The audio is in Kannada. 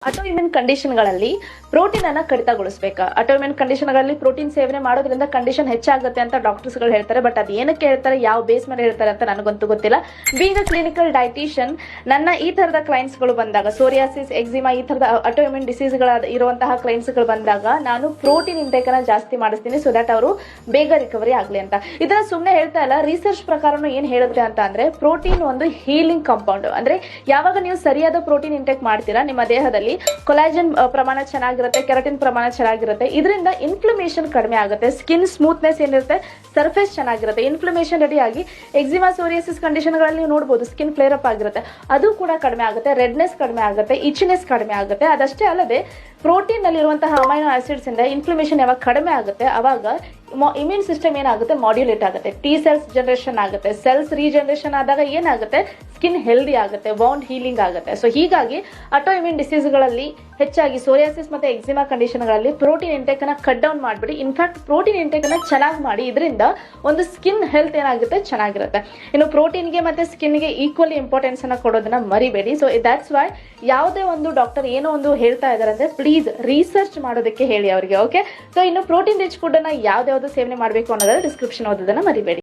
ಆಟೋ ಇಮ್ಯೂನ್ ಕಂಡೀಷನ್ಗಳಲ್ಲಿ ಪ್ರೋಟೀನ್ ಅನ್ನ ಕಡಿತಗೊಳಿಸಬೇಕಾ? ಆಟೋ ಇಮ್ಯೂನ್ ಕಂಡೀಷನ್ಗಳಲ್ಲಿ ಪ್ರೋಟೀನ್ ಸೇವನೆ ಮಾಡೋದ್ರಿಂದ ಕಂಡೀಷನ್ ಹೆಚ್ಚಾಗುತ್ತೆ ಅಂತ ಡಾಕ್ಟರ್ಸ್ಗಳು ಹೇಳ್ತಾರೆ. ಬಟ್ ಅದು ಏನಕ್ಕೆ ಹೇಳ್ತಾರೆ, ಯಾವ ಬೇಸ್ ಮೇಲೆ ಹೇಳ್ತಾರೆ ಅಂತ ನನಗಂತೂ ಗೊತ್ತಿಲ್ಲ. ಬೀಂಗ್ ಅ ಕ್ಲಿನಿಕಲ್ ಡೈಟಿಷಿಯನ್, ನನ್ನ ಈ ತರದ ಕ್ಲೈಂಟ್ಸ್ಗಳು ಬಂದಾಗ, ಸೋರಿಯಾಸಿಸ್, ಎಕ್ಸಿಮಾ, ಈ ತರದ ಆಟೋ ಇಮ್ಯೂನ್ ಡಿಸೀಸ್ಗಳ ಇರುವಂತಹ ಕ್ಲೈಂಟ್ಸ್ಗಳು ಬಂದಾಗ ನಾನು ಪ್ರೋಟೀನ್ ಇಂಟೇಕ್ ಅನ್ನ ಜಾಸ್ತಿ ಮಾಡಿಸ್ತೀನಿ, ಸೊ ದಟ್ ಅವರು ಬೇಗ ರಿಕವರಿ ಆಗ್ಲಿ ಅಂತ. ಇದನ್ನ ಸುಮ್ಮನೆ ಹೇಳ್ತಾ ಇಲ್ಲ. ರಿಸರ್ಚ್ ಪ್ರಕಾರನು ಏನ್ ಹೇಳುತ್ತೆ ಅಂತ ಅಂದ್ರೆ, ಪ್ರೋಟೀನ್ ಒಂದು ಹೀಲಿಂಗ್ ಕಾಂಪೌಂಡ್. ಅಂದ್ರೆ ಯಾವಾಗ ನೀವು ಸರಿಯಾದ ಪ್ರೋಟೀನ್ ಇಂಟೇಕ್ ಮಾಡ್ತೀರಾ, ನಿಮ್ಮ ದೇಹದಲ್ಲಿ ಕೊಲಾಜನ್ ಪ್ರಮಾಣ ಚೆನ್ನಾಗಿರುತ್ತೆ, ಕೆರಟಿನ್ ಪ್ರಮಾಣ ಚೆನ್ನಾಗಿರುತ್ತೆ. ಇದರಿಂದ ಇನ್ಫ್ಲಮೇಷನ್ ಕಡಿಮೆ ಆಗುತ್ತೆ, ಸ್ಕಿನ್ ಸ್ಮೂತ್ನೆಸ್ ಏನಿರುತ್ತೆ, ಸರ್ಫೇಸ್ ಚೆನ್ನಾಗಿರುತ್ತೆ, ಇನ್ಫ್ಲಮೇಷನ್ ರೆಡಿ ಆಗಿ ಎಕ್ಸಿಮಾ, ಸೋರಿಯಾಸಿಸ್ ಕಂಡೀಷನ್ಗಳಲ್ಲಿ ನೀವು ನೋಡಬಹುದು ಸ್ಕಿನ್ ಫ್ಲೇರ್ ಅಪ್ ಆಗಿರುತ್ತೆ, ಅದು ಕೂಡ ಕಡಿಮೆ ಆಗುತ್ತೆ, ರೆಡ್ನೆಸ್ ಕಡಿಮೆ ಆಗುತ್ತೆ, ಇಚ್ನೆಸ್ ಕಡಿಮೆ ಆಗುತ್ತೆ. ಅದಷ್ಟೇ ಅಲ್ಲದೆ ಪ್ರೋಟೀನ್ ನಲ್ಲಿ ಇರುವಂತಹ ಅಮೈನೋ ಆಸಿಡ್ಸ್ ಇಂದ ಇನ್ಫ್ಲಮೇಷನ್ ಯಾವಾಗ ಕಡಿಮೆ ಆಗುತ್ತೆ ಅವಾಗ ಇಮ್ಯೂನ್ ಸಿಸ್ಟಮ್ ಏನಾಗುತ್ತೆ, ಮಾಡ್ಯುಲೇಟ್ ಆಗುತ್ತೆ, ಟಿ ಸೆಲ್ಸ್ ಜನರೇಷನ್ ಆಗುತ್ತೆ. ಸೆಲ್ಸ್ ರೀಜನರೇಷನ್ ಆದಾಗ ಏನಾಗುತ್ತೆ, ಸ್ಕಿನ್ ಹೆಲ್ದಿ ಆಗುತ್ತೆ, ವೌಂಡ್ ಹೀಲಿಂಗ್ ಆಗುತ್ತೆ. ಸೊ ಹೀಗಾಗಿ ಆಟೋ ಇಮ್ಯೂನ್ ಡಿಸೀಸ್ಗಳಲ್ಲಿ ಹೆಚ್ಚಾಗಿ ಸೋರಿಯಾಸಿಸ್ ಮತ್ತೆ ಎಕ್ಸಿಮಾ ಕಂಡೀಷನ್ಗಳಲ್ಲಿ ಪ್ರೋಟೀನ್ ಇಂಟೇಕ್ ಅನ್ನ ಕಟ್ ಡೌನ್ ಮಾಡಿಬಿಡಿ. ಇನ್ಫ್ಯಾಕ್ಟ್ ಪ್ರೋಟೀನ್ ಇಂಟೇಕ್ ಅನ್ನ ಚೆನ್ನಾಗಿ ಮಾಡಿ, ಇದರಿಂದ ಒಂದು ಸ್ಕಿನ್ ಹೆಲ್ತ್ ಏನಾಗುತ್ತೆ, ಚೆನ್ನಾಗಿರುತ್ತೆ. ಇನ್ನು ಪ್ರೋಟೀನ್ಗೆ ಮತ್ತೆ ಸ್ಕಿನ್ಗೆ ಈಕ್ವಲಿ ಇಂಪಾರ್ಟೆನ್ಸ್ ಅನ್ನ ಕೊಡೋದನ್ನ ಮರಿಬೇಡಿ. ಸೊ ದಟ್ಸ್ ವೈ ಯಾವುದೇ ಒಂದು ಡಾಕ್ಟರ್ ಏನೋ ಒಂದು ಹೇಳ್ತಾ ಇದಾರೆ ಅಂದ್ರೆ ಪ್ಲೀಸ್ ರಿಸರ್ಚ್ ಮಾಡೋದಕ್ಕೆ ಹೇಳಿ ಅವರಿಗೆ. ಓಕೆ, ಸೊ ಇನ್ನು ಪ್ರೋಟೀನ್ ರಿಚ್ ಫುಡ್ ಅನ್ನ ಯಾವ್ದಾವ್ದು ಸೇವನೆ ಮಾಡಬೇಕು ಅನ್ನೋದ್ರ ಡಿಸ್ಕ್ರಿಪ್ಷನ್ ಓದೋದನ್ನ ಮರಿಬೇಡಿ.